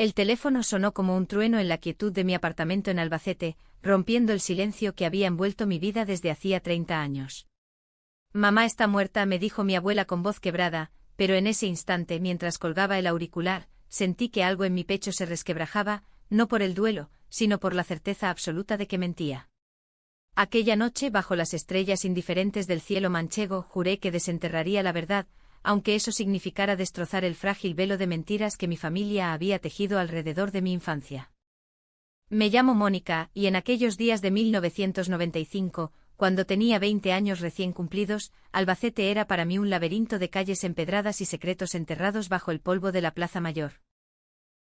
El teléfono sonó como un trueno en la quietud de mi apartamento en Albacete, rompiendo el silencio que había envuelto mi vida desde hacía 30 años. Mamá está muerta, me dijo mi abuela con voz quebrada, pero en ese instante, mientras colgaba el auricular, sentí que algo en mi pecho se resquebrajaba, no por el duelo, sino por la certeza absoluta de que mentía. Aquella noche, bajo las estrellas indiferentes del cielo manchego, juré que desenterraría la verdad, aunque eso significara destrozar el frágil velo de mentiras que mi familia había tejido alrededor de mi infancia. Me llamo Mónica, y en aquellos días de 1995, cuando tenía 20 años recién cumplidos, Albacete era para mí un laberinto de calles empedradas y secretos enterrados bajo el polvo de la Plaza Mayor.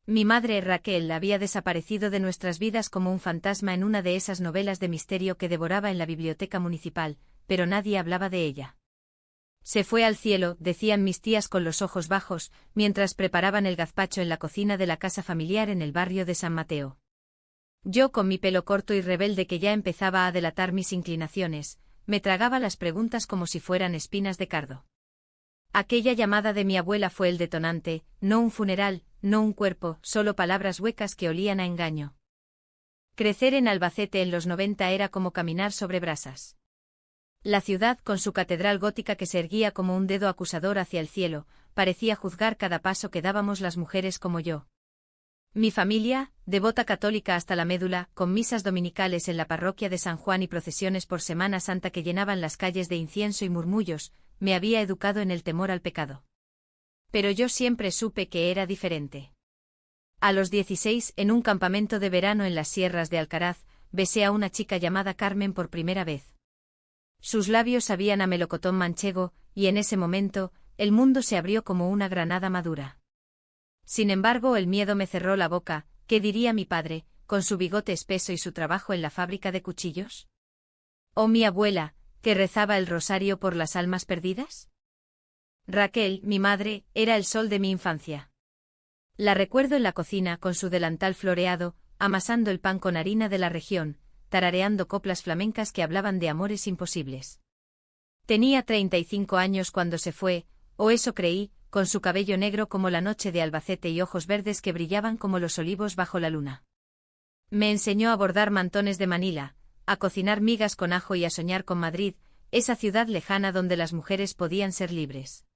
Mi madre, Raquel, había desaparecido de nuestras vidas como un fantasma en una de esas novelas de misterio que devoraba en la biblioteca municipal, pero nadie hablaba de ella. Se fue al cielo, decían mis tías con los ojos bajos, mientras preparaban el gazpacho en la cocina de la casa familiar en el barrio de San Mateo. Yo, con mi pelo corto y rebelde que ya empezaba a delatar mis inclinaciones, me tragaba las preguntas como si fueran espinas de cardo. Aquella llamada de mi abuela fue el detonante, no un funeral, no un cuerpo, solo palabras huecas que olían a engaño. Crecer en Albacete en los 90 era como caminar sobre brasas. La ciudad, con su catedral gótica que se erguía como un dedo acusador hacia el cielo, parecía juzgar cada paso que dábamos las mujeres como yo. Mi familia, devota católica hasta la médula, con misas dominicales en la parroquia de San Juan y procesiones por Semana Santa que llenaban las calles de incienso y murmullos, me había educado en el temor al pecado. Pero yo siempre supe que era diferente. A los 16, en un campamento de verano en las sierras de Alcaraz, besé a una chica llamada Carmen por primera vez. Sus labios sabían a melocotón manchego, y en ese momento, el mundo se abrió como una granada madura. Sin embargo, el miedo me cerró la boca. ¿Qué diría mi padre, con su bigote espeso y su trabajo en la fábrica de cuchillos? ¿O mi abuela, que rezaba el rosario por las almas perdidas? Raquel, mi madre, era el sol de mi infancia. La recuerdo en la cocina con su delantal floreado, amasando el pan con harina de la región, tarareando coplas flamencas que hablaban de amores imposibles. Tenía 35 años cuando se fue, o eso creí, con su cabello negro como la noche de Albacete y ojos verdes que brillaban como los olivos bajo la luna. Me enseñó a bordar mantones de Manila, a cocinar migas con ajo y a soñar con Madrid, esa ciudad lejana donde las mujeres podían ser libres.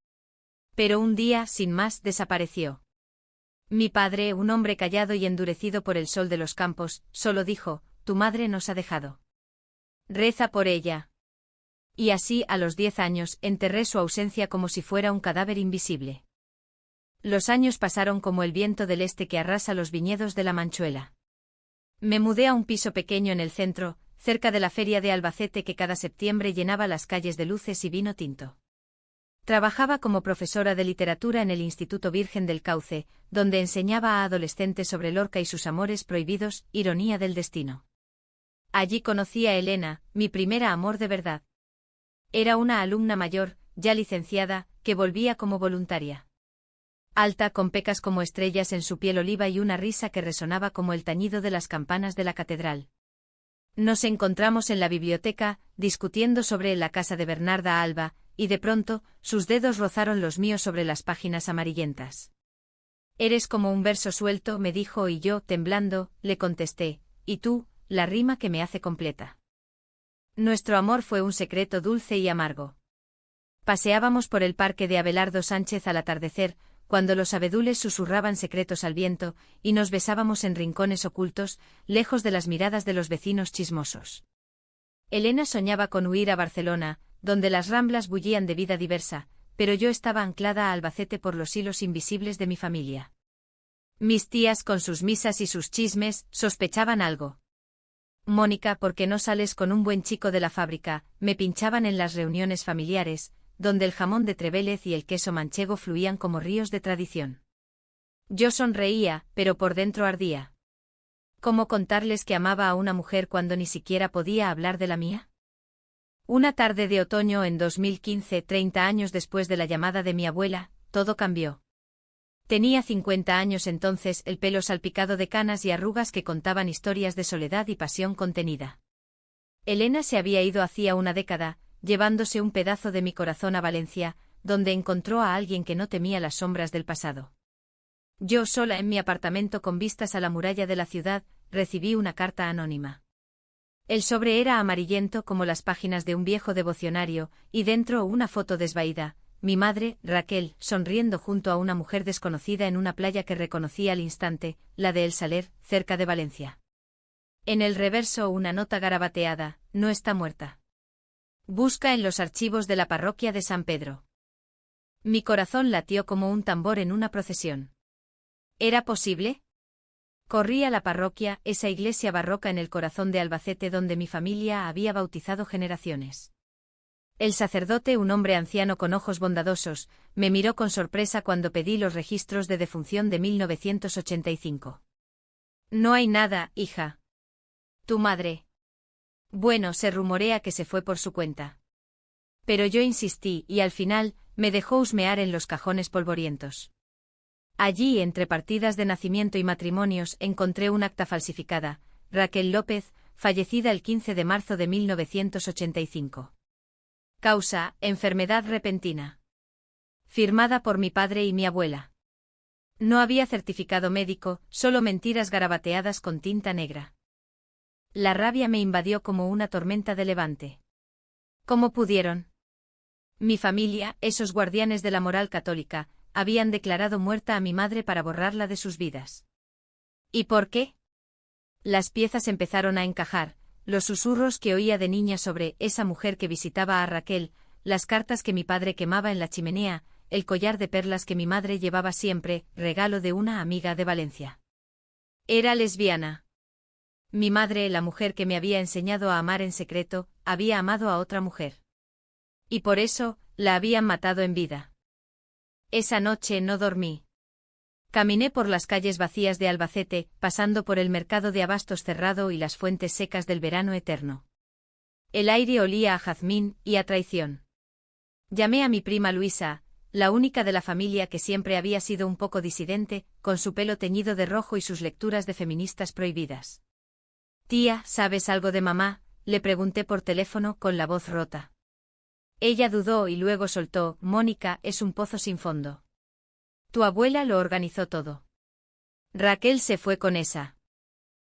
Pero un día, sin más, desapareció. Mi padre, un hombre callado y endurecido por el sol de los campos, solo dijo: «Tu madre nos ha dejado. Reza por ella». Y así, a los 10 años, enterré su ausencia como si fuera un cadáver invisible. Los años pasaron como el viento del este que arrasa los viñedos de la Manchuela. Me mudé a un piso pequeño en el centro, cerca de la feria de Albacete que cada septiembre llenaba las calles de luces y vino tinto. Trabajaba como profesora de literatura en el Instituto Virgen del Cauce, donde enseñaba a adolescentes sobre Lorca y sus amores prohibidos, ironía del destino. Allí conocí a Elena, mi primera amor de verdad. Era una alumna mayor, ya licenciada, que volvía como voluntaria. Alta, con pecas como estrellas en su piel oliva y una risa que resonaba como el tañido de las campanas de la catedral. Nos encontramos en la biblioteca, discutiendo sobre La casa de Bernarda Alba, y de pronto, sus dedos rozaron los míos sobre las páginas amarillentas. «Eres como un verso suelto», me dijo, y yo, temblando, le contesté: «¿Y tú, la rima que me hace completa?». Nuestro amor fue un secreto dulce y amargo. Paseábamos por el parque de Abelardo Sánchez al atardecer, cuando los abedules susurraban secretos al viento, y nos besábamos en rincones ocultos, lejos de las miradas de los vecinos chismosos. Elena soñaba con huir a Barcelona, donde las ramblas bullían de vida diversa, pero yo estaba anclada a Albacete por los hilos invisibles de mi familia. Mis tías, con sus misas y sus chismes, sospechaban algo. «Mónica, ¿por qué no sales con un buen chico de la fábrica?», me pinchaban en las reuniones familiares, donde el jamón de Trevélez y el queso manchego fluían como ríos de tradición. Yo sonreía, pero por dentro ardía. ¿Cómo contarles que amaba a una mujer cuando ni siquiera podía hablar de la mía? Una tarde de otoño en 2015, 30 años después de la llamada de mi abuela, todo cambió. Tenía 50 años entonces, el pelo salpicado de canas y arrugas que contaban historias de soledad y pasión contenida. Elena se había ido hacía una década, llevándose un pedazo de mi corazón a Valencia, donde encontró a alguien que no temía las sombras del pasado. Yo sola en mi apartamento con vistas a la muralla de la ciudad, recibí una carta anónima. El sobre era amarillento como las páginas de un viejo devocionario, y dentro una foto desvaída, mi madre, Raquel, sonriendo junto a una mujer desconocida en una playa que reconocí al instante, la de El Saler, cerca de Valencia. En el reverso una nota garabateada: no está muerta. Busca en los archivos de la parroquia de San Pedro. Mi corazón latió como un tambor en una procesión. ¿Era posible? Corrí a la parroquia, esa iglesia barroca en el corazón de Albacete donde mi familia había bautizado generaciones. El sacerdote, un hombre anciano con ojos bondadosos, me miró con sorpresa cuando pedí los registros de defunción de 1985. No hay nada, hija. ¿Tu madre? Bueno, se rumorea que se fue por su cuenta. Pero yo insistí y al final me dejó husmear en los cajones polvorientos. Allí, entre partidas de nacimiento y matrimonios, encontré un acta falsificada: Raquel López, fallecida el 15 de marzo de 1985. Causa: enfermedad repentina. Firmada por mi padre y mi abuela. No había certificado médico, solo mentiras garabateadas con tinta negra. La rabia me invadió como una tormenta de levante. ¿Cómo pudieron? Mi familia, esos guardianes de la moral católica, habían declarado muerta a mi madre para borrarla de sus vidas. ¿Y por qué? Las piezas empezaron a encajar, los susurros que oía de niña sobre esa mujer que visitaba a Raquel, las cartas que mi padre quemaba en la chimenea, el collar de perlas que mi madre llevaba siempre, regalo de una amiga de Valencia. Era lesbiana. Mi madre, la mujer que me había enseñado a amar en secreto, había amado a otra mujer. Y por eso, la habían matado en vida. Esa noche no dormí. Caminé por las calles vacías de Albacete, pasando por el mercado de abastos cerrado y las fuentes secas del verano eterno. El aire olía a jazmín y a traición. Llamé a mi prima Luisa, la única de la familia que siempre había sido un poco disidente, con su pelo teñido de rojo y sus lecturas de feministas prohibidas. Tía, ¿sabes algo de mamá?, le pregunté por teléfono con la voz rota. Ella dudó y luego soltó: Mónica, es un pozo sin fondo. Tu abuela lo organizó todo. Raquel se fue con esa.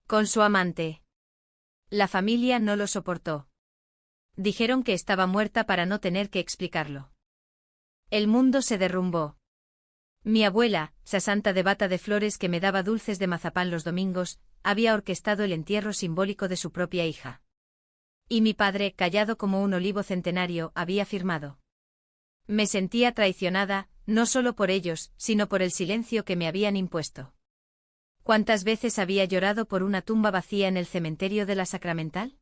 Con su amante. La familia no lo soportó. Dijeron que estaba muerta para no tener que explicarlo. El mundo se derrumbó. Mi abuela, sasanta de bata de flores que me daba dulces de mazapán los domingos, había orquestado el entierro simbólico de su propia hija. Y mi padre, callado como un olivo centenario, había firmado. Me sentía traicionada, no solo por ellos, sino por el silencio que me habían impuesto. ¿Cuántas veces había llorado por una tumba vacía en el cementerio de la Sacramental?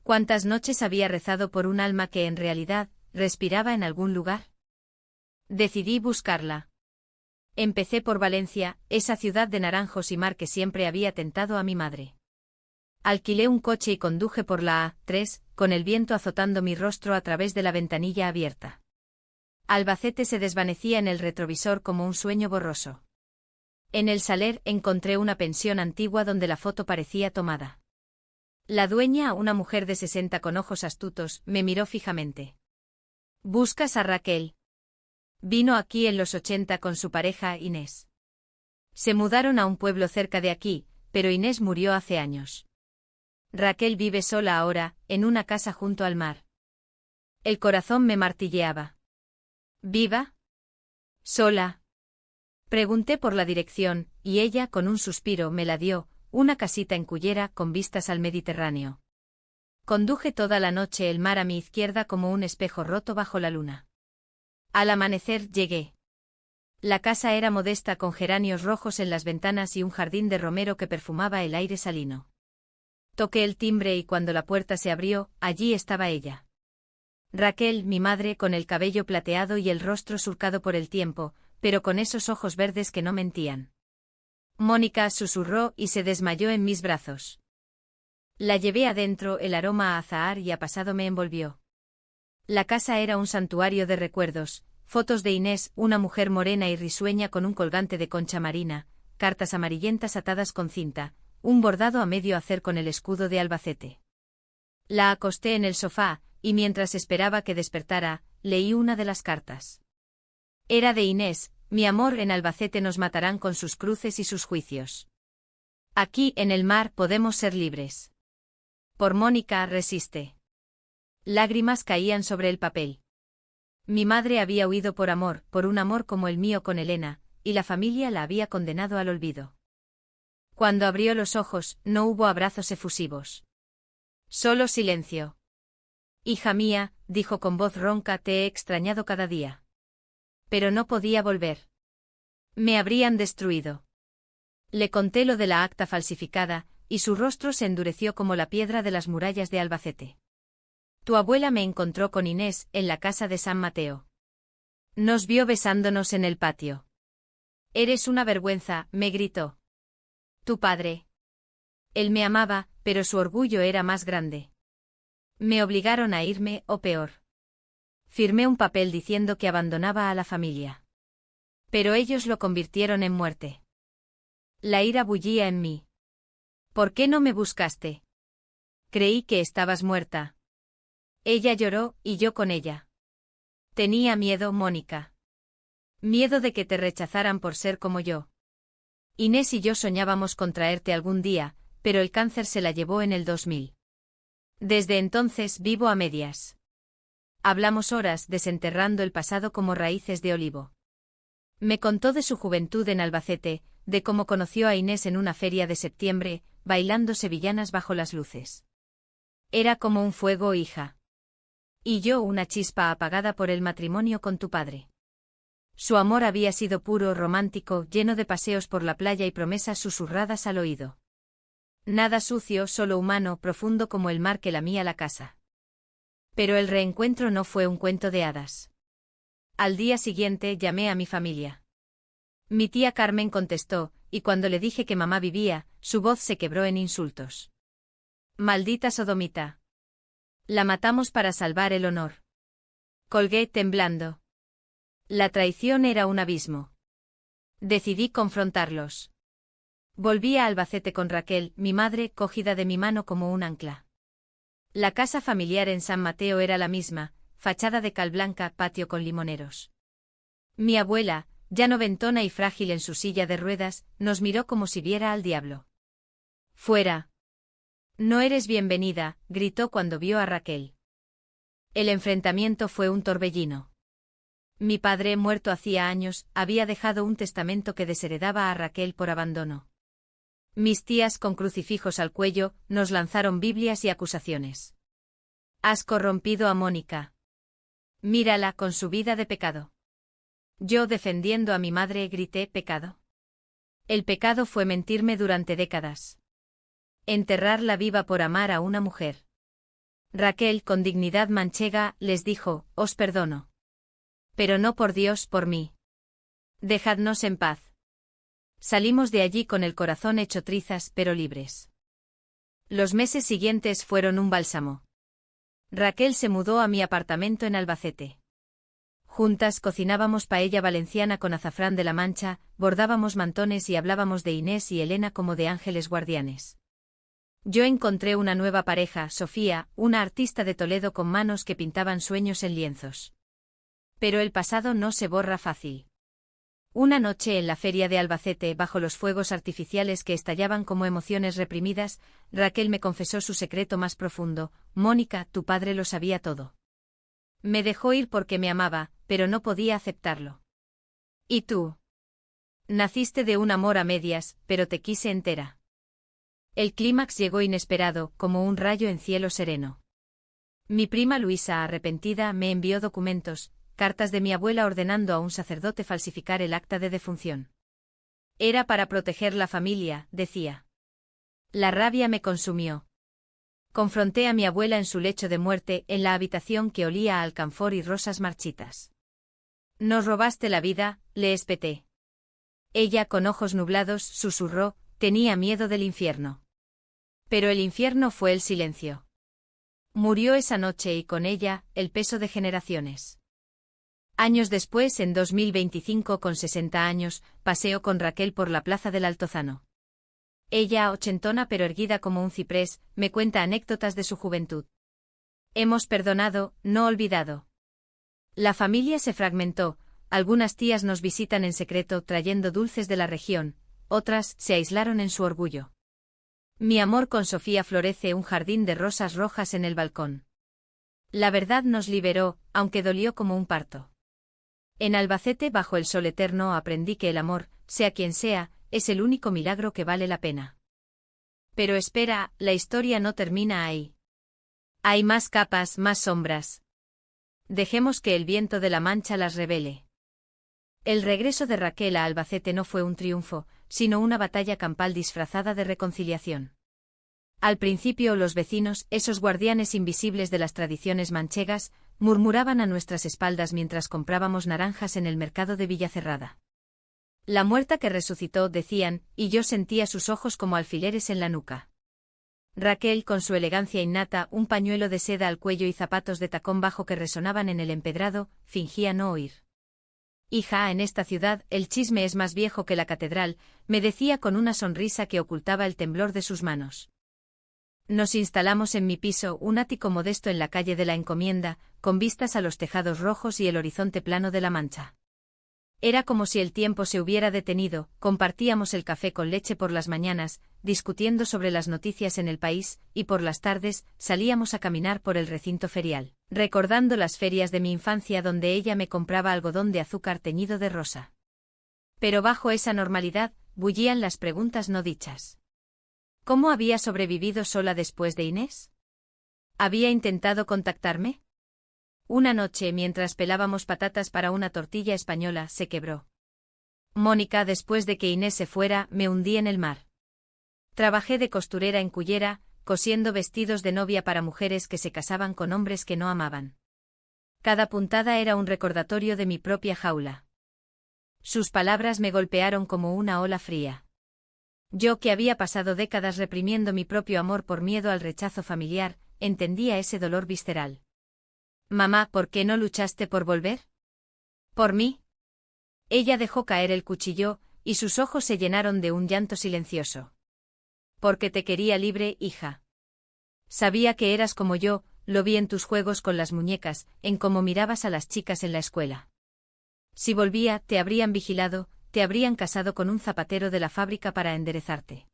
¿Cuántas noches había rezado por un alma que en realidad respiraba en algún lugar? Decidí buscarla. Empecé por Valencia, esa ciudad de naranjos y mar que siempre había tentado a mi madre. Alquilé un coche y conduje por la A3, con el viento azotando mi rostro a través de la ventanilla abierta. Albacete se desvanecía en el retrovisor como un sueño borroso. En El Saler encontré una pensión antigua donde la foto parecía tomada. La dueña, una mujer de 60 con ojos astutos, me miró fijamente. ¿Buscas a Raquel? Vino aquí en los 80 con su pareja Inés. Se mudaron a un pueblo cerca de aquí, pero Inés murió hace años. Raquel vive sola ahora, en una casa junto al mar. El corazón me martilleaba. ¿Viva? ¿Sola? Pregunté por la dirección, y ella, con un suspiro, me la dio: una casita en Cullera con vistas al Mediterráneo. Conduje toda la noche, el mar a mi izquierda como un espejo roto bajo la luna. Al amanecer llegué. La casa era modesta, con geranios rojos en las ventanas y un jardín de romero que perfumaba el aire salino. Toqué el timbre y cuando la puerta se abrió, allí estaba ella. Raquel, mi madre, con el cabello plateado y el rostro surcado por el tiempo, pero con esos ojos verdes que no mentían. Mónica, susurró y se desmayó en mis brazos. La llevé adentro, el aroma a azahar y a pasado me envolvió. La casa era un santuario de recuerdos: fotos de Inés, una mujer morena y risueña con un colgante de concha marina, cartas amarillentas atadas con cinta, un bordado a medio hacer con el escudo de Albacete. La acosté en el sofá, y mientras esperaba que despertara, leí una de las cartas. Era de Inés, mi amor, en Albacete nos matarán con sus cruces y sus juicios. Aquí, en el mar, podemos ser libres. Por Mónica, resiste. Lágrimas caían sobre el papel. Mi madre había huido por un amor como el mío con Elena, y la familia la había condenado al olvido. Cuando abrió los ojos, no hubo abrazos efusivos. Solo silencio. Hija mía, dijo con voz ronca, te he extrañado cada día. Pero no podía volver. Me habrían destruido. Le conté lo de la acta falsificada, y su rostro se endureció como la piedra de las murallas de Albacete. Tu abuela me encontró con Inés en la casa de San Mateo. Nos vio besándonos en el patio. Eres una vergüenza, me gritó. Tu padre. Él me amaba, pero su orgullo era más grande. Me obligaron a irme, o peor. Firmé un papel diciendo que abandonaba a la familia. Pero ellos lo convirtieron en muerte. La ira bullía en mí. ¿Por qué no me buscaste? Creí que estabas muerta. Ella lloró, y yo con ella. Tenía miedo, Mónica. Miedo de que te rechazaran por ser como yo. Inés y yo soñábamos con traerte algún día, pero el cáncer se la llevó en el 2000. Desde entonces vivo a medias. Hablamos horas desenterrando el pasado como raíces de olivo. Me contó de su juventud en Albacete, de cómo conoció a Inés en una feria de septiembre, bailando sevillanas bajo las luces. Era como un fuego, hija. Y yo una chispa apagada por el matrimonio con tu padre. Su amor había sido puro, romántico, lleno de paseos por la playa y promesas susurradas al oído. Nada sucio, solo humano, profundo como el mar que lamía la casa. Pero el reencuentro no fue un cuento de hadas. Al día siguiente llamé a mi familia. Mi tía Carmen contestó, y cuando le dije que mamá vivía, su voz se quebró en insultos. Maldita sodomita. La matamos para salvar el honor. Colgué temblando. La traición era un abismo. Decidí confrontarlos. Volví a Albacete con Raquel, mi madre, cogida de mi mano como un ancla. La casa familiar en San Mateo era la misma, fachada de cal blanca, patio con limoneros. Mi abuela, ya noventona y frágil en su silla de ruedas, nos miró como si viera al diablo. ¡Fuera! No eres bienvenida, gritó cuando vio a Raquel. El enfrentamiento fue un torbellino. Mi padre, muerto hacía años, había dejado un testamento que desheredaba a Raquel por abandono. Mis tías, con crucifijos al cuello, nos lanzaron Biblias y acusaciones. Has corrompido a Mónica. Mírala con su vida de pecado. Yo, defendiendo a mi madre, grité, ¿pecado? El pecado fue mentirme durante décadas. Enterrarla viva por amar a una mujer. Raquel, con dignidad manchega, les dijo, os perdono. Pero no por Dios, por mí. Dejadnos en paz. Salimos de allí con el corazón hecho trizas, pero libres. Los meses siguientes fueron un bálsamo. Raquel se mudó a mi apartamento en Albacete. Juntas cocinábamos paella valenciana con azafrán de la Mancha, bordábamos mantones y hablábamos de Inés y Elena como de ángeles guardianes. Yo encontré una nueva pareja, Sofía, una artista de Toledo con manos que pintaban sueños en lienzos. Pero el pasado no se borra fácil. Una noche en la feria de Albacete, bajo los fuegos artificiales que estallaban como emociones reprimidas, Raquel me confesó su secreto más profundo. Mónica, tu padre lo sabía todo. Me dejó ir porque me amaba, pero no podía aceptarlo. ¿Y tú? Naciste de un amor a medias, pero te quise entera. El clímax llegó inesperado, como un rayo en cielo sereno. Mi prima Luisa, arrepentida, me envió documentos, cartas de mi abuela ordenando a un sacerdote falsificar el acta de defunción. Era para proteger la familia, decía. La rabia me consumió. Confronté a mi abuela en su lecho de muerte, en la habitación que olía a alcanfor y rosas marchitas. Nos robaste la vida, le espeté. Ella, con ojos nublados, susurró, tenía miedo del infierno. Pero el infierno fue el silencio. Murió esa noche y con ella, el peso de generaciones. Años después, en 2025, con 60 años, paseo con Raquel por la plaza del Altozano. Ella, ochentona pero erguida como un ciprés, me cuenta anécdotas de su juventud. Hemos perdonado, no olvidado. La familia se fragmentó, algunas tías nos visitan en secreto trayendo dulces de la región, otras se aislaron en su orgullo. Mi amor con Sofía florece un jardín de rosas rojas en el balcón. La verdad nos liberó, aunque dolió como un parto. En Albacete bajo el sol eterno aprendí que el amor, sea quien sea, es el único milagro que vale la pena. Pero espera, la historia no termina ahí. Hay más capas, más sombras. Dejemos que el viento de la Mancha las revele. El regreso de Raquel a Albacete no fue un triunfo, sino una batalla campal disfrazada de reconciliación. Al principio los vecinos, esos guardianes invisibles de las tradiciones manchegas, murmuraban a nuestras espaldas mientras comprábamos naranjas en el mercado de Villacerrada. La muerta que resucitó, decían, y yo sentía sus ojos como alfileres en la nuca. Raquel, con su elegancia innata, un pañuelo de seda al cuello y zapatos de tacón bajo que resonaban en el empedrado, fingía no oír. Hija, en esta ciudad, el chisme es más viejo que la catedral, me decía con una sonrisa que ocultaba el temblor de sus manos. Nos instalamos en mi piso, un ático modesto en la calle de la Encomienda, con vistas a los tejados rojos y el horizonte plano de la Mancha. Era como si el tiempo se hubiera detenido, compartíamos el café con leche por las mañanas, discutiendo sobre las noticias en el país, y por las tardes, salíamos a caminar por el recinto ferial, recordando las ferias de mi infancia donde ella me compraba algodón de azúcar teñido de rosa. Pero bajo esa normalidad, bullían las preguntas no dichas. ¿Cómo había sobrevivido sola después de Inés? ¿Había intentado contactarme? Una noche, mientras pelábamos patatas para una tortilla española, se quebró. Mónica, después de que Inés se fuera, me hundí en el mar. Trabajé de costurera en Cullera, cosiendo vestidos de novia para mujeres que se casaban con hombres que no amaban. Cada puntada era un recordatorio de mi propia jaula. Sus palabras me golpearon como una ola fría. Yo, que había pasado décadas reprimiendo mi propio amor por miedo al rechazo familiar, entendía ese dolor visceral. Mamá, ¿por qué no luchaste por volver? ¿Por mí? Ella dejó caer el cuchillo, y sus ojos se llenaron de un llanto silencioso. Porque te quería libre, hija. Sabía que eras como yo, lo vi en tus juegos con las muñecas, en cómo mirabas a las chicas en la escuela. Si volvía, te habrían vigilado, te habrían casado con un zapatero de la fábrica para enderezarte.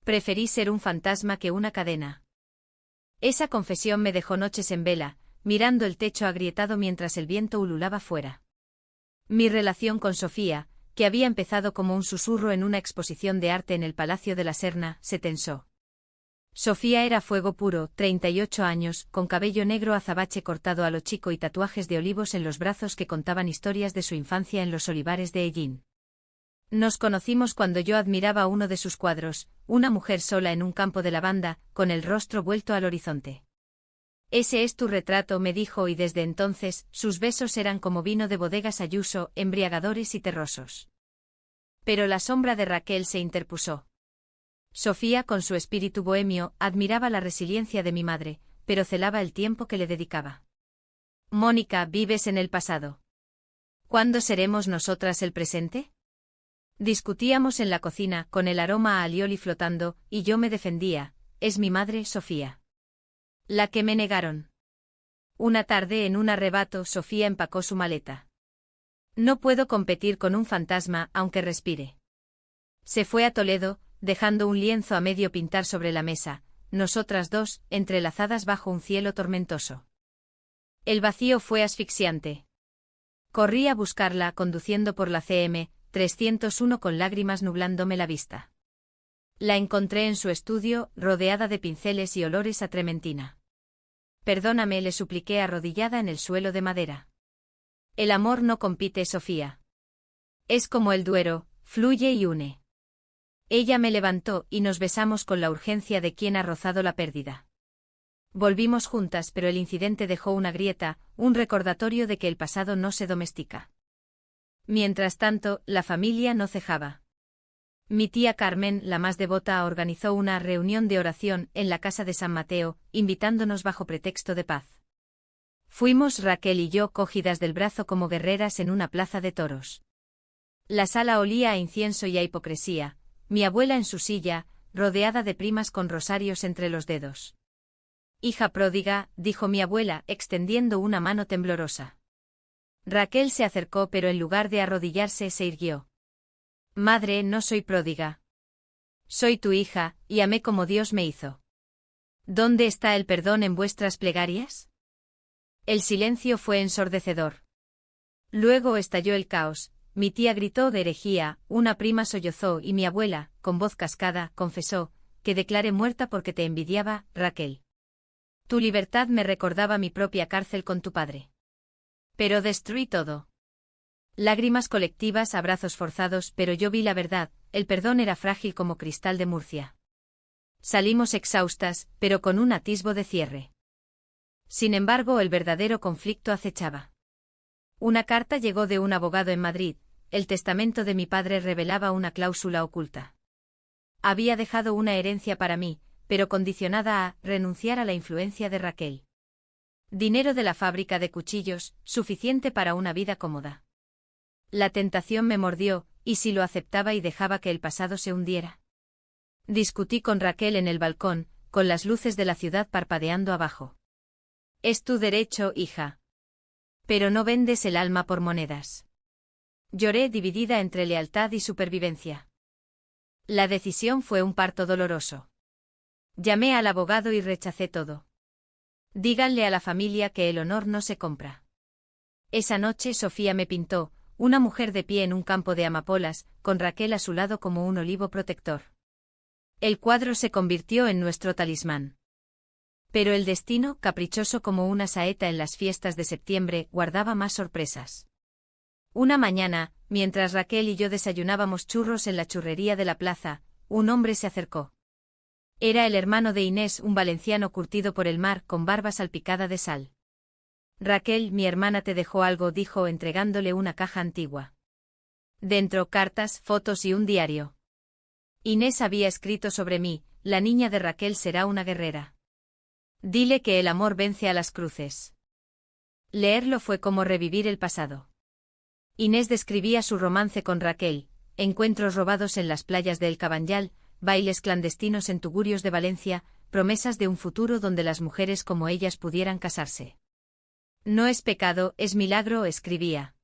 Preferí ser un fantasma que una cadena. Esa confesión me dejó noches en vela, mirando el techo agrietado mientras el viento ululaba fuera. Mi relación con Sofía, que había empezado como un susurro en una exposición de arte en el Palacio de la Serna, se tensó. Sofía era fuego puro, 38 años, con cabello negro azabache cortado a lo chico y tatuajes de olivos en los brazos que contaban historias de su infancia en los olivares de Hellín. Nos conocimos cuando yo admiraba uno de sus cuadros, una mujer sola en un campo de lavanda, con el rostro vuelto al horizonte. Ese es tu retrato, me dijo, y desde entonces, sus besos eran como vino de bodegas Ayuso, embriagadores y terrosos. Pero la sombra de Raquel se interpuso. Sofía, con su espíritu bohemio, admiraba la resiliencia de mi madre, pero celaba el tiempo que le dedicaba. Mónica, vives en el pasado. ¿Cuándo seremos nosotras el presente? Discutíamos en la cocina, con el aroma a alioli flotando, y yo me defendía, es mi madre, Sofía. La que me negaron. Una tarde, en un arrebato, Sofía empacó su maleta. No puedo competir con un fantasma, aunque respire. Se fue a Toledo, dejando un lienzo a medio pintar sobre la mesa, nosotras dos, entrelazadas bajo un cielo tormentoso. El vacío fue asfixiante. Corrí a buscarla, conduciendo por la CM 301 con lágrimas nublándome la vista. La encontré en su estudio, rodeada de pinceles y olores a trementina. Perdóname, le supliqué arrodillada en el suelo de madera. El amor no compite, Sofía. Es como el Duero, fluye y une. Ella me levantó y nos besamos con la urgencia de quien ha rozado la pérdida. Volvimos juntas, pero el incidente dejó una grieta, un recordatorio de que el pasado no se domestica. Mientras tanto, la familia no cejaba. Mi tía Carmen, la más devota, organizó una reunión de oración en la casa de San Mateo, invitándonos bajo pretexto de paz. Fuimos Raquel y yo cogidas del brazo como guerreras en una plaza de toros. La sala olía a incienso y a hipocresía, mi abuela en su silla, rodeada de primas con rosarios entre los dedos. Hija pródiga, dijo mi abuela, extendiendo una mano temblorosa. Raquel se acercó, pero en lugar de arrodillarse se irguió. Madre, no soy pródiga. Soy tu hija, y amé como Dios me hizo. ¿Dónde está el perdón en vuestras plegarias? El silencio fue ensordecedor. Luego estalló el caos. Mi tía gritó de herejía, una prima sollozó y mi abuela, con voz cascada, confesó, que declaré muerta porque te envidiaba, Raquel. Tu libertad me recordaba mi propia cárcel con tu padre. Pero destruí todo. Lágrimas colectivas, abrazos forzados, pero yo vi la verdad, el perdón era frágil como cristal de Murcia. Salimos exhaustas, pero con un atisbo de cierre. Sin embargo, el verdadero conflicto acechaba. Una carta llegó de un abogado en Madrid. El testamento de mi padre revelaba una cláusula oculta. Había dejado una herencia para mí, pero condicionada a renunciar a la influencia de Raquel. Dinero de la fábrica de cuchillos, suficiente para una vida cómoda. La tentación me mordió, ¿y si lo aceptaba y dejaba que el pasado se hundiera? Discutí con Raquel en el balcón, con las luces de la ciudad parpadeando abajo. Es tu derecho, hija. Pero no vendes el alma por monedas. Lloré dividida entre lealtad y supervivencia. La decisión fue un parto doloroso. Llamé al abogado y rechacé todo. Díganle a la familia que el honor no se compra. Esa noche Sofía me pintó, una mujer de pie en un campo de amapolas, con Raquel a su lado como un olivo protector. El cuadro se convirtió en nuestro talismán. Pero el destino, caprichoso como una saeta en las fiestas de septiembre, guardaba más sorpresas. Una mañana, mientras Raquel y yo desayunábamos churros en la churrería de la plaza, un hombre se acercó. Era el hermano de Inés, un valenciano curtido por el mar, con barba salpicada de sal. Raquel, mi hermana te dejó algo, dijo entregándole una caja antigua. Dentro cartas, fotos y un diario. Inés había escrito sobre mí, la niña de Raquel será una guerrera. Dile que el amor vence a las cruces. Leerlo fue como revivir el pasado. Inés describía su romance con Raquel, encuentros robados en las playas de El Cabanyal, bailes clandestinos en tugurios de Valencia, promesas de un futuro donde las mujeres como ellas pudieran casarse. No es pecado, es milagro, escribía.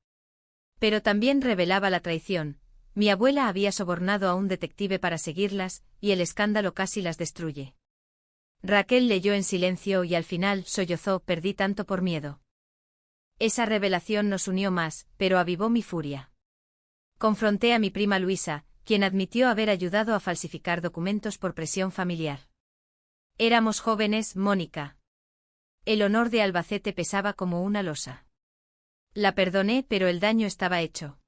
Pero también revelaba la traición. Mi abuela había sobornado a un detective para seguirlas, y el escándalo casi las destruye. Raquel leyó en silencio y al final sollozó, perdí tanto por miedo. Esa revelación nos unió más, pero avivó mi furia. Confronté a mi prima Luisa, quien admitió haber ayudado a falsificar documentos por presión familiar. Éramos jóvenes, Mónica. El honor de Albacete pesaba como una losa. La perdoné, pero el daño estaba hecho.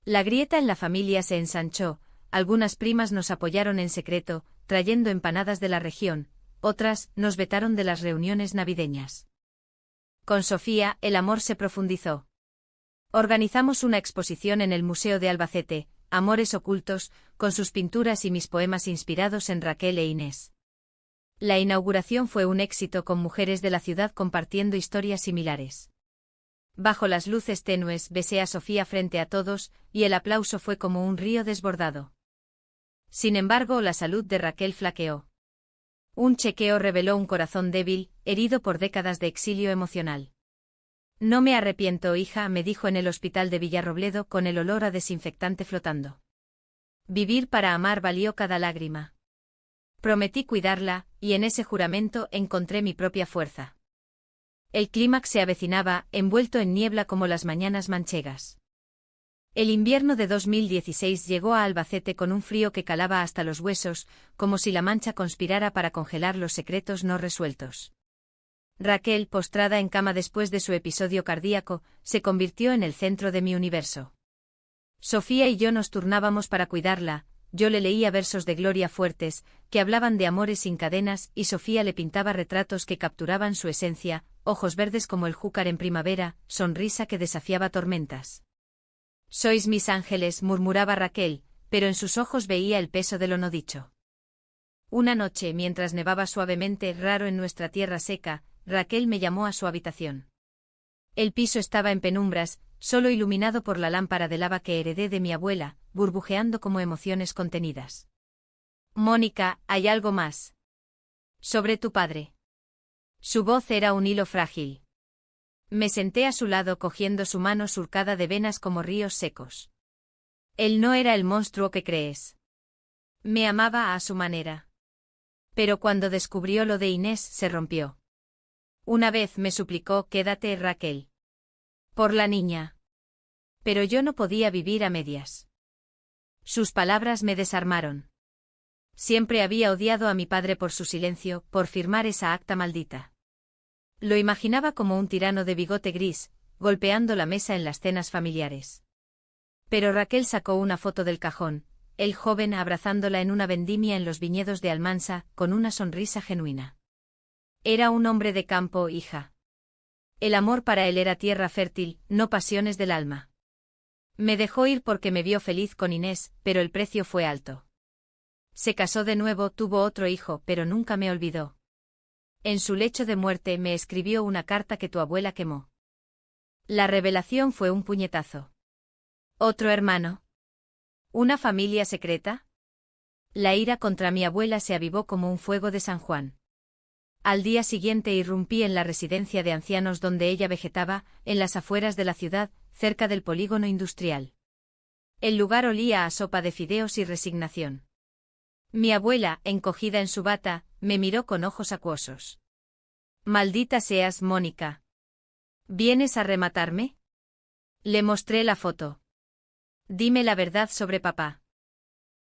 La grieta en la familia se ensanchó, algunas primas nos apoyaron en secreto, trayendo empanadas de la región, otras nos vetaron de las reuniones navideñas. Con Sofía, el amor se profundizó. Organizamos una exposición en el Museo de Albacete, Amores ocultos, con sus pinturas y mis poemas inspirados en Raquel e Inés. La inauguración fue un éxito con mujeres de la ciudad compartiendo historias similares. Bajo las luces tenues besé a Sofía frente a todos, y el aplauso fue como un río desbordado. Sin embargo, la salud de Raquel flaqueó. Un chequeo reveló un corazón débil, herido por décadas de exilio emocional. No me arrepiento, hija, me dijo en el hospital de Villarrobledo con el olor a desinfectante flotando. Vivir para amar valió cada lágrima. Prometí cuidarla, y en ese juramento encontré mi propia fuerza. El clímax se avecinaba, envuelto en niebla como las mañanas manchegas. El invierno de 2016 llegó a Albacete con un frío que calaba hasta los huesos, como si la mancha conspirara para congelar los secretos no resueltos. Raquel, postrada en cama después de su episodio cardíaco, se convirtió en el centro de mi universo. Sofía y yo nos turnábamos para cuidarla, yo le leía versos de Gloria Fuertes, que hablaban de amores sin cadenas, y Sofía le pintaba retratos que capturaban su esencia, ojos verdes como el júcar en primavera, sonrisa que desafiaba tormentas. Sois mis ángeles, murmuraba Raquel, pero en sus ojos veía el peso de lo no dicho. Una noche, mientras nevaba suavemente, raro en nuestra tierra seca, Raquel me llamó a su habitación. El piso estaba en penumbras, solo iluminado por la lámpara de lava que heredé de mi abuela, burbujeando como emociones contenidas. Mónica, hay algo más. Sobre tu padre. Su voz era un hilo frágil. Me senté a su lado cogiendo su mano surcada de venas como ríos secos. Él no era el monstruo que crees. Me amaba a su manera. Pero cuando descubrió lo de Inés se rompió. Una vez me suplicó: quédate, Raquel. Por la niña. Pero yo no podía vivir a medias. Sus palabras me desarmaron. Siempre había odiado a mi padre por su silencio, por firmar esa acta maldita. Lo imaginaba como un tirano de bigote gris, golpeando la mesa en las cenas familiares. Pero Raquel sacó una foto del cajón, el joven abrazándola en una vendimia en los viñedos de Almansa, con una sonrisa genuina. Era un hombre de campo, hija. El amor para él era tierra fértil, no pasiones del alma. Me dejó ir porque me vio feliz con Inés, pero el precio fue alto. Se casó de nuevo, tuvo otro hijo, pero nunca me olvidó. En su lecho de muerte me escribió una carta que tu abuela quemó. La revelación fue un puñetazo. ¿Otro hermano? ¿Una familia secreta? La ira contra mi abuela se avivó como un fuego de San Juan. Al día siguiente irrumpí en la residencia de ancianos donde ella vegetaba, en las afueras de la ciudad, cerca del polígono industrial. El lugar olía a sopa de fideos y resignación. Mi abuela, encogida en su bata, me miró con ojos acuosos. Maldita seas, Mónica. ¿Vienes a rematarme? Le mostré la foto. Dime la verdad sobre papá.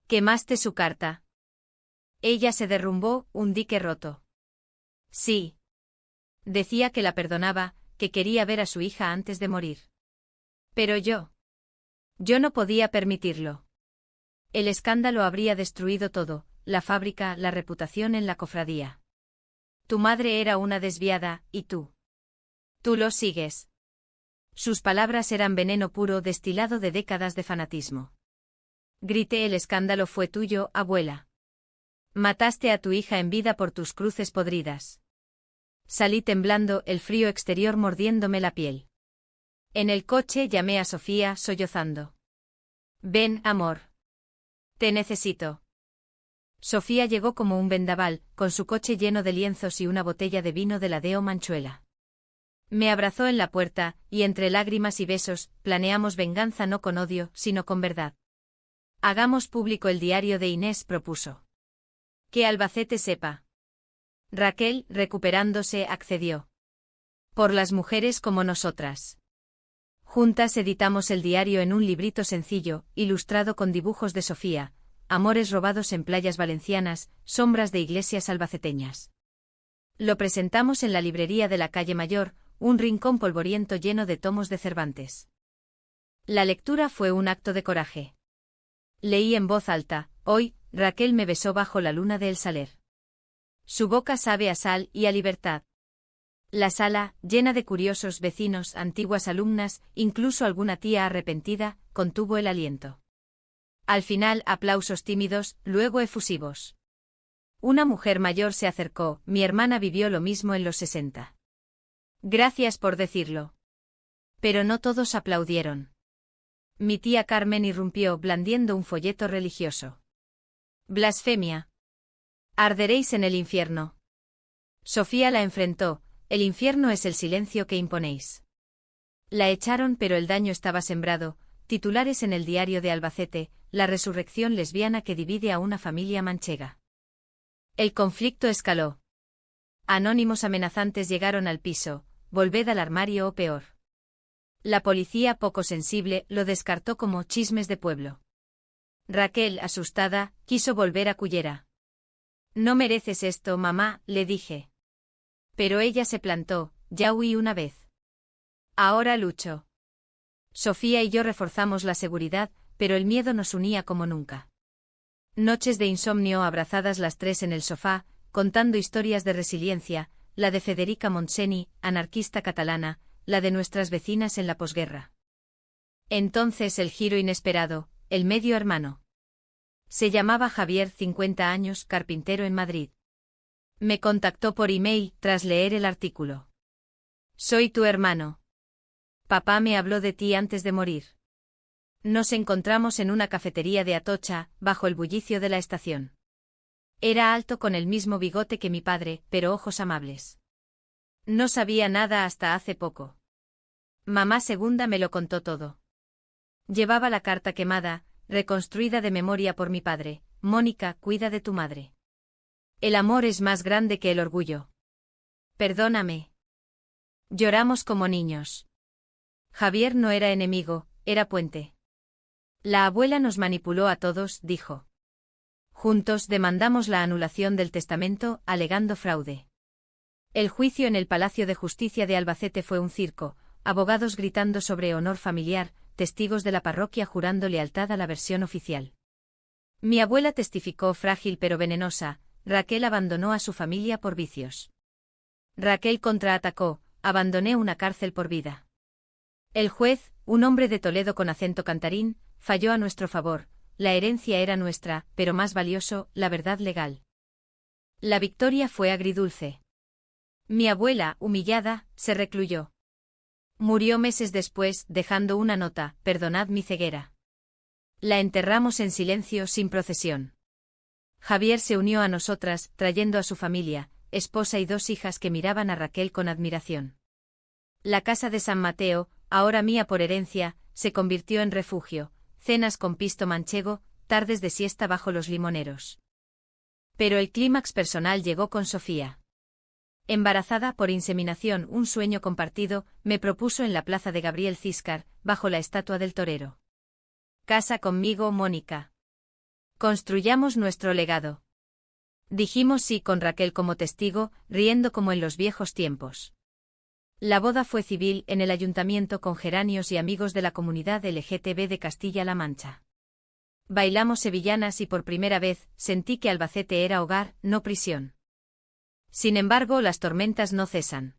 ¿Quemaste su carta? Ella se derrumbó, un dique roto. Sí. Decía que la perdonaba, que quería ver a su hija antes de morir. Pero yo no podía permitirlo. El escándalo habría destruido todo, la fábrica, la reputación en la cofradía. Tu madre era una desviada, y tú lo sigues. Sus palabras eran veneno puro destilado de décadas de fanatismo. Grité: el escándalo fue tuyo, abuela. Mataste a tu hija en vida por tus cruces podridas. Salí temblando, el frío exterior mordiéndome la piel. En el coche llamé a Sofía, sollozando. Ven, amor. Te necesito. Sofía llegó como un vendaval, con su coche lleno de lienzos y una botella de vino de la Deo Manchuela. Me abrazó en la puerta, y entre lágrimas y besos, planeamos venganza no con odio, sino con verdad. Hagamos público el diario de Inés, propuso. Que Albacete sepa. Raquel, recuperándose, accedió. Por las mujeres como nosotras. Juntas editamos el diario en un librito sencillo, ilustrado con dibujos de Sofía, amores robados en playas valencianas, sombras de iglesias albaceteñas. Lo presentamos en la librería de la calle Mayor, un rincón polvoriento lleno de tomos de Cervantes. La lectura fue un acto de coraje. Leí en voz alta: hoy, Raquel me besó bajo la luna de El Saler. Su boca sabe a sal y a libertad. La sala, llena de curiosos vecinos, antiguas alumnas, incluso alguna tía arrepentida, contuvo el aliento. Al final, aplausos tímidos, luego efusivos. Una mujer mayor se acercó: mi hermana vivió lo mismo en los 60. Gracias por decirlo. Pero no todos aplaudieron. Mi tía Carmen irrumpió blandiendo un folleto religioso. Blasfemia. Arderéis en el infierno. Sofía la enfrentó: el infierno es el silencio que imponéis. La echaron, pero el daño estaba sembrado. Titulares en el diario de Albacete: la resurrección lesbiana que divide a una familia manchega. El conflicto escaló. Anónimos amenazantes llegaron al piso: volved al armario o peor. La policía, poco sensible, lo descartó como chismes de pueblo. Raquel, asustada, quiso volver a Cullera. No mereces esto, mamá, le dije. Pero ella se plantó: ya huí una vez. Ahora lucho. Sofía y yo reforzamos la seguridad, pero el miedo nos unía como nunca. Noches de insomnio abrazadas las tres en el sofá, contando historias de resiliencia, la de Federica Montseny, anarquista catalana, la de nuestras vecinas en la posguerra. Entonces el giro inesperado, el medio hermano. Se llamaba Javier, 50 años, carpintero en Madrid. Me contactó por email tras leer el artículo. Soy tu hermano. Papá me habló de ti antes de morir. Nos encontramos en una cafetería de Atocha, bajo el bullicio de la estación. Era alto con el mismo bigote que mi padre, pero ojos amables. No sabía nada hasta hace poco. Mamá segunda me lo contó todo. Llevaba la carta quemada, reconstruida de memoria por mi padre. Mónica, cuida de tu madre. El amor es más grande que el orgullo. Perdóname. Lloramos como niños. Javier no era enemigo, era puente. La abuela nos manipuló a todos, dijo. Juntos demandamos la anulación del testamento, alegando fraude. El juicio en el Palacio de Justicia de Albacete fue un circo, abogados gritando sobre honor familiar, testigos de la parroquia jurando lealtad a la versión oficial. Mi abuela testificó frágil pero venenosa. Raquel abandonó a su familia por vicios. Raquel contraatacó, abandoné una cárcel por vida. El juez, un hombre de Toledo con acento cantarín, falló a nuestro favor. La herencia era nuestra, pero más valioso, la verdad legal. La victoria fue agridulce. Mi abuela, humillada, se recluyó. Murió meses después, dejando una nota: perdonad mi ceguera. La enterramos en silencio, sin procesión. Javier se unió a nosotras, trayendo a su familia, esposa y 2 hijas que miraban a Raquel con admiración. La casa de San Mateo, ahora mía por herencia, se convirtió en refugio, cenas con pisto manchego, tardes de siesta bajo los limoneros. Pero el clímax personal llegó con Sofía. Embarazada por inseminación, un sueño compartido, me propuso en la plaza de Gabriel Ciscar, bajo la estatua del torero. Casa conmigo, Mónica. Construyamos nuestro legado. Dijimos sí con Raquel como testigo, riendo como en los viejos tiempos. La boda fue civil en el ayuntamiento con geranios y amigos de la comunidad LGTB de Castilla-La Mancha. Bailamos sevillanas y por primera vez sentí que Albacete era hogar, no prisión. Sin embargo, las tormentas no cesan.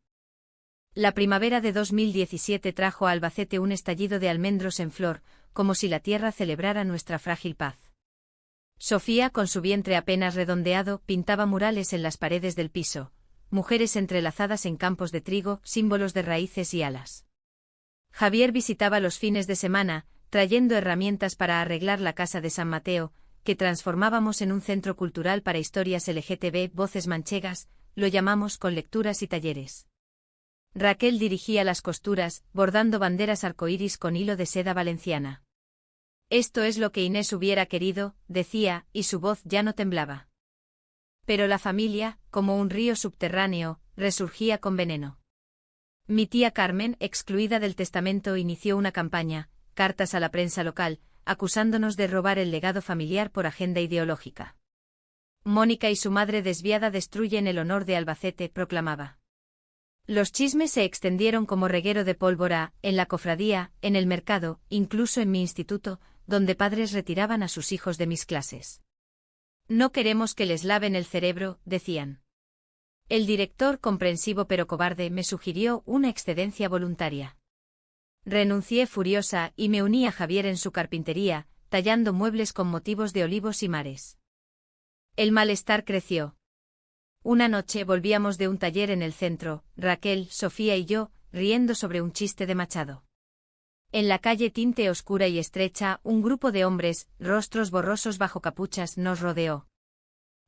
La primavera de 2017 trajo a Albacete un estallido de almendros en flor, como si la tierra celebrara nuestra frágil paz. Sofía, con su vientre apenas redondeado, pintaba murales en las paredes del piso, mujeres entrelazadas en campos de trigo, símbolos de raíces y alas. Javier visitaba los fines de semana, trayendo herramientas para arreglar la casa de San Mateo, que transformábamos en un centro cultural para historias LGTB, voces manchegas, lo llamamos, con lecturas y talleres. Raquel dirigía las costuras, bordando banderas arcoíris con hilo de seda valenciana. Esto es lo que Inés hubiera querido, decía, y su voz ya no temblaba. Pero la familia, como un río subterráneo, resurgía con veneno. Mi tía Carmen, excluida del testamento, inició una campaña, cartas a la prensa local, acusándonos de robar el legado familiar por agenda ideológica. Mónica y su madre desviada destruyen el honor de Albacete, proclamaba. Los chismes se extendieron como reguero de pólvora, en la cofradía, en el mercado, incluso en mi instituto, donde padres retiraban a sus hijos de mis clases. No queremos que les laven el cerebro, decían. El director, comprensivo pero cobarde, me sugirió una excedencia voluntaria. Renuncié furiosa y me uní a Javier en su carpintería, tallando muebles con motivos de olivos y mares. El malestar creció. Una noche volvíamos de un taller en el centro, Raquel, Sofía y yo, riendo sobre un chiste de Machado. En la calle Tinte oscura y estrecha, un grupo de hombres, rostros borrosos bajo capuchas, nos rodeó.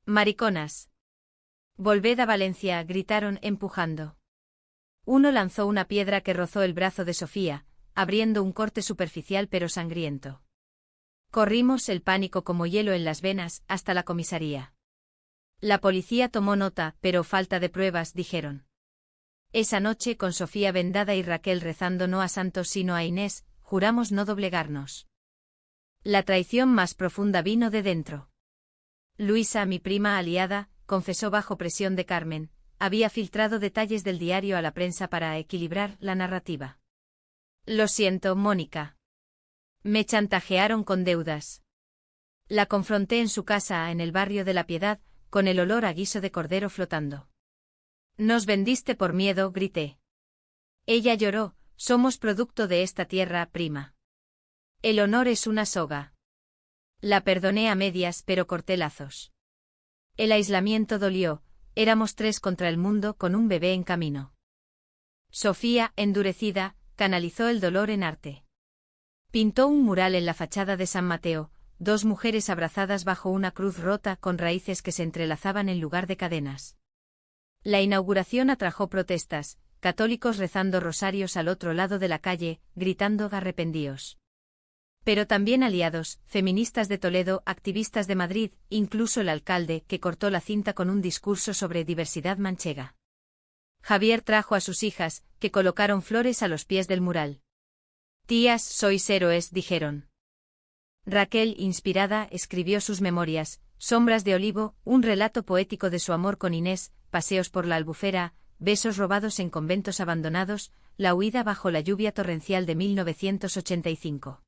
«Mariconas. Volved a Valencia», gritaron, empujando. Uno lanzó una piedra que rozó el brazo de Sofía, abriendo un corte superficial pero sangriento. Corrimos, el pánico como hielo en las venas, hasta la comisaría. La policía tomó nota, pero falta de pruebas, dijeron. Esa noche, con Sofía vendada y Raquel rezando no a santos sino a Inés, juramos no doblegarnos. La traición más profunda vino de dentro. Luisa, mi prima aliada, confesó bajo presión de Carmen, había filtrado detalles del diario a la prensa para equilibrar la narrativa. Lo siento, Mónica. Me chantajearon con deudas. La confronté en su casa en el barrio de La Piedad, con el olor a guiso de cordero flotando. Nos vendiste por miedo, grité. Ella lloró, somos producto de esta tierra, prima. El honor es una soga. La perdoné a medias, pero corté lazos. El aislamiento dolió, éramos 3 contra el mundo con un bebé en camino. Sofía, endurecida, canalizó el dolor en arte. Pintó un mural en la fachada de San Mateo, 2 mujeres abrazadas bajo una cruz rota con raíces que se entrelazaban en lugar de cadenas. La inauguración atrajo protestas, católicos rezando rosarios al otro lado de la calle, gritando arrependíos. Pero también aliados, feministas de Toledo, activistas de Madrid, incluso el alcalde, que cortó la cinta con un discurso sobre diversidad manchega. Javier trajo a sus hijas, que colocaron flores a los pies del mural. «Tías, sois héroes», dijeron. Raquel, inspirada, escribió sus memorias, Sombras de Olivo, un relato poético de su amor con Inés, Paseos por la Albufera, Besos robados en conventos abandonados, La huida bajo la lluvia torrencial de 1985.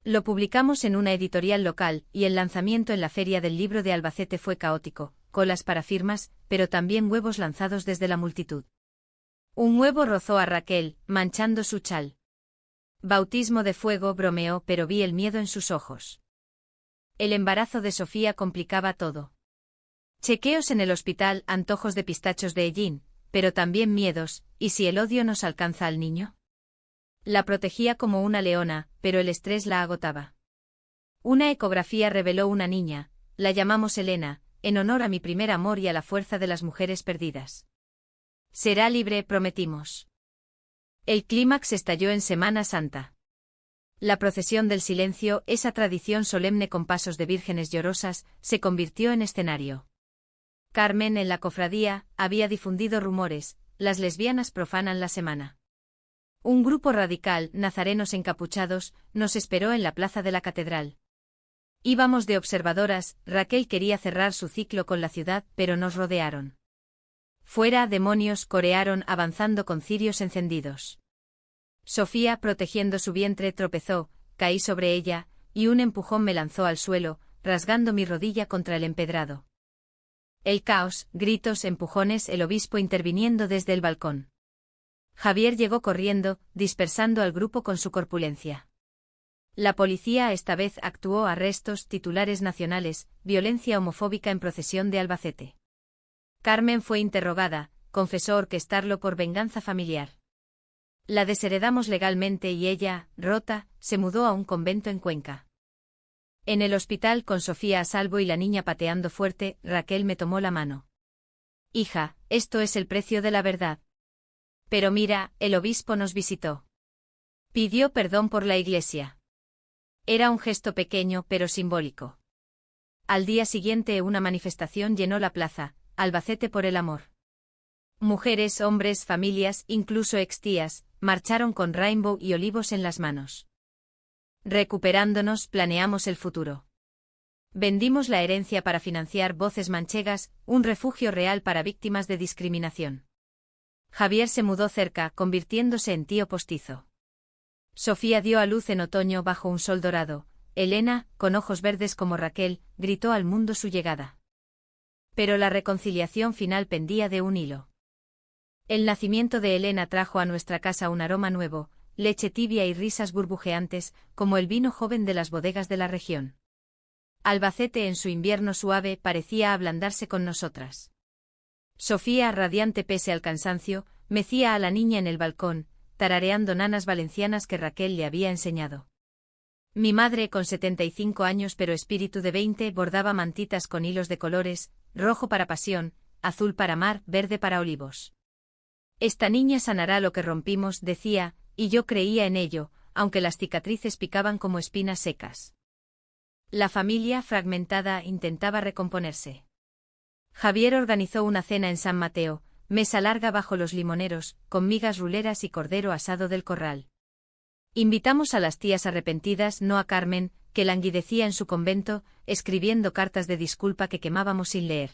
Lo publicamos en una editorial local, y el lanzamiento en la Feria del Libro de Albacete fue caótico, colas para firmas, pero también huevos lanzados desde la multitud. Un huevo rozó a Raquel, manchando su chal. Bautismo de fuego, bromeó, pero vi el miedo en sus ojos. El embarazo de Sofía complicaba todo. Chequeos en el hospital, antojos de pistachos de Hellín, pero también miedos, ¿y si el odio nos alcanza al niño? La protegía como una leona, pero el estrés la agotaba. Una ecografía reveló una niña, la llamamos Elena, en honor a mi primer amor y a la fuerza de las mujeres perdidas. Será libre, prometimos. El clímax estalló en Semana Santa. La procesión del silencio, esa tradición solemne con pasos de vírgenes llorosas, se convirtió en escenario. Carmen, en la cofradía, había difundido rumores, las lesbianas profanan la semana. Un grupo radical, nazarenos encapuchados, nos esperó en la plaza de la catedral. Íbamos de observadoras, Raquel quería cerrar su ciclo con la ciudad, pero nos rodearon. Fuera, demonios, corearon, avanzando con cirios encendidos. Sofía, protegiendo su vientre, tropezó, caí sobre ella, y un empujón me lanzó al suelo, rasgando mi rodilla contra el empedrado. El caos, gritos, empujones, el obispo interviniendo desde el balcón. Javier llegó corriendo, dispersando al grupo con su corpulencia. La policía esta vez actuó, arrestos, titulares nacionales, violencia homofóbica en procesión de Albacete. Carmen fue interrogada, confesó orquestarlo por venganza familiar. La desheredamos legalmente y ella, rota, se mudó a un convento en Cuenca. En el hospital con Sofía a salvo y la niña pateando fuerte, Raquel me tomó la mano. Hija, esto es el precio de la verdad. Pero mira, el obispo nos visitó. Pidió perdón por la iglesia. Era un gesto pequeño pero simbólico. Al día siguiente una manifestación llenó la plaza, Albacete por el amor. Mujeres, hombres, familias, incluso extías, marcharon con rainbow y olivos en las manos. Recuperándonos, planeamos el futuro. Vendimos la herencia para financiar Voces Manchegas, un refugio real para víctimas de discriminación. Javier se mudó cerca, convirtiéndose en tío postizo. Sofía dio a luz en otoño bajo un sol dorado. Elena, con ojos verdes como Raquel, gritó al mundo su llegada. Pero la reconciliación final pendía de un hilo. El nacimiento de Elena trajo a nuestra casa un aroma nuevo, leche tibia y risas burbujeantes, como el vino joven de las bodegas de la región. Albacete en su invierno suave parecía ablandarse con nosotras. Sofía, radiante pese al cansancio, mecía a la niña en el balcón, tarareando nanas valencianas que Raquel le había enseñado. Mi madre, con 75 años pero espíritu de 20, bordaba mantitas con hilos de colores, rojo para pasión, azul para mar, verde para olivos. Esta niña sanará lo que rompimos, decía, y yo creía en ello, aunque las cicatrices picaban como espinas secas. La familia, fragmentada, intentaba recomponerse. Javier organizó una cena en San Mateo, mesa larga bajo los limoneros, con migas ruleras y cordero asado del corral. Invitamos a las tías arrepentidas, no a Carmen, que languidecía en su convento, escribiendo cartas de disculpa que quemábamos sin leer.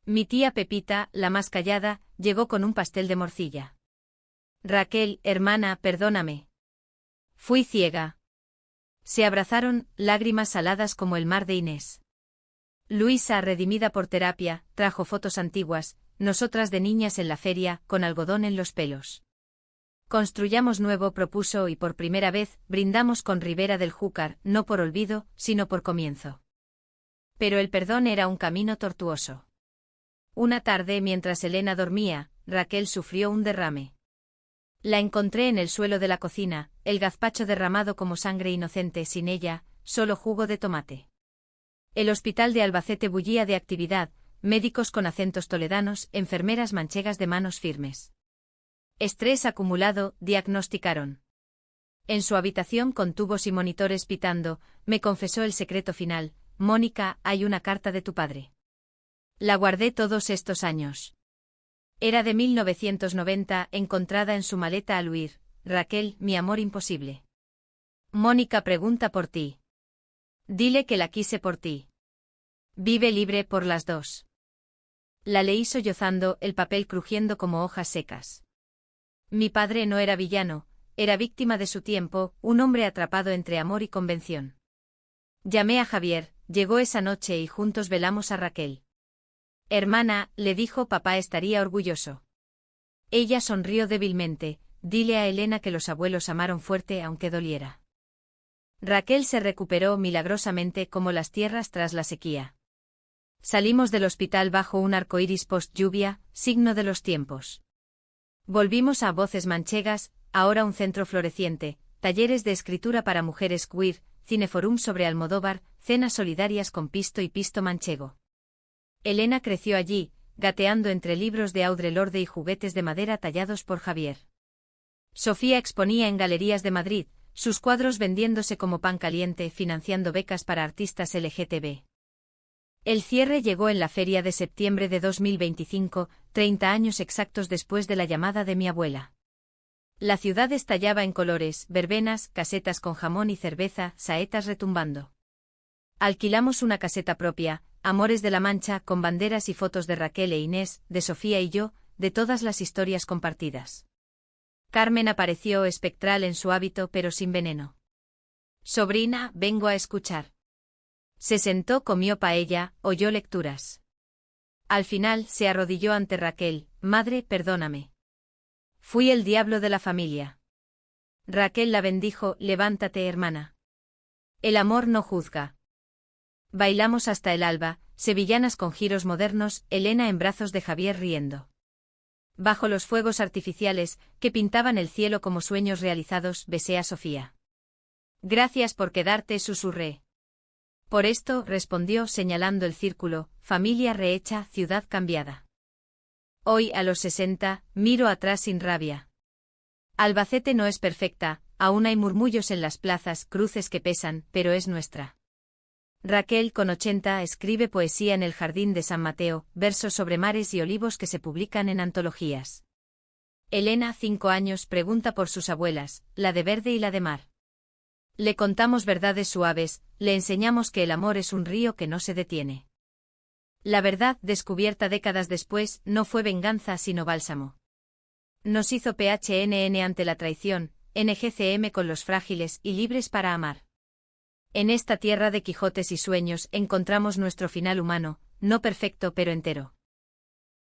Mi tía Pepita, la más callada, llegó con un pastel de morcilla. Raquel, hermana, perdóname. Fui ciega. Se abrazaron, lágrimas saladas como el mar de Inés. Luisa, redimida por terapia, trajo fotos antiguas, nosotras de niñas en la feria, con algodón en los pelos. Construyamos nuevo, propuso, y por primera vez, brindamos con Ribera del Júcar, no por olvido, sino por comienzo. Pero el perdón era un camino tortuoso. Una tarde, mientras Elena dormía, Raquel sufrió un derrame. La encontré en el suelo de la cocina, el gazpacho derramado como sangre inocente, sin ella, solo jugo de tomate. El hospital de Albacete bullía de actividad, médicos con acentos toledanos, enfermeras manchegas de manos firmes. Estrés acumulado, diagnosticaron. En su habitación con tubos y monitores pitando, me confesó el secreto final: Mónica, hay una carta de tu padre. La guardé todos estos años. Era de 1990, encontrada en su maleta al huir. Raquel, mi amor imposible. Mónica pregunta por ti. Dile que la quise por ti. Vive libre por las dos. La leí sollozando, el papel crujiendo como hojas secas. Mi padre no era villano, era víctima de su tiempo, un hombre atrapado entre amor y convención. Llamé a Javier, llegó esa noche y juntos velamos a Raquel. Hermana, le dijo, papá estaría orgulloso. Ella sonrió débilmente: dile a Elena que los abuelos amaron fuerte aunque doliera. Raquel se recuperó milagrosamente como las tierras tras la sequía. Salimos del hospital bajo un arcoíris post-lluvia, signo de los tiempos. Volvimos a Voces Manchegas, ahora un centro floreciente, talleres de escritura para mujeres queer, cineforum sobre Almodóvar, cenas solidarias con Pisto y Pisto manchego. Elena creció allí, gateando entre libros de Audre Lorde y juguetes de madera tallados por Javier. Sofía exponía en galerías de Madrid, sus cuadros vendiéndose como pan caliente, financiando becas para artistas LGTB. El cierre llegó en la feria de septiembre de 2025, 30 años exactos después de la llamada de mi abuela. La ciudad estallaba en colores, verbenas, casetas con jamón y cerveza, saetas retumbando. Alquilamos una caseta propia, Amores de la Mancha, con banderas y fotos de Raquel e Inés, de Sofía y yo, de todas las historias compartidas. Carmen apareció espectral en su hábito pero sin veneno. Sobrina, vengo a escuchar. Se sentó, comió paella, oyó lecturas. Al final se arrodilló ante Raquel: madre, perdóname. Fui el diablo de la familia. Raquel la bendijo: levántate, hermana. El amor no juzga. Bailamos hasta el alba, sevillanas con giros modernos, Elena en brazos de Javier riendo. Bajo los fuegos artificiales, que pintaban el cielo como sueños realizados, besé a Sofía. Gracias por quedarte, susurré. Por esto, respondió señalando el círculo: familia rehecha, ciudad cambiada. Hoy, a los 60, miro atrás sin rabia. Albacete no es perfecta, aún hay murmullos en las plazas, cruces que pesan, pero es nuestra. Raquel, con 80, escribe poesía en el Jardín de San Mateo, versos sobre mares y olivos que se publican en antologías. Elena, 5 años, pregunta por sus abuelas, la de Verde y la de Mar. Le contamos verdades suaves, le enseñamos que el amor es un río que no se detiene. La verdad, descubierta décadas después, no fue venganza sino bálsamo. Nos hizo PHNN ante la traición, NGCM con los frágiles y libres para amar. En esta tierra de Quijotes y sueños encontramos nuestro final humano, no perfecto pero entero.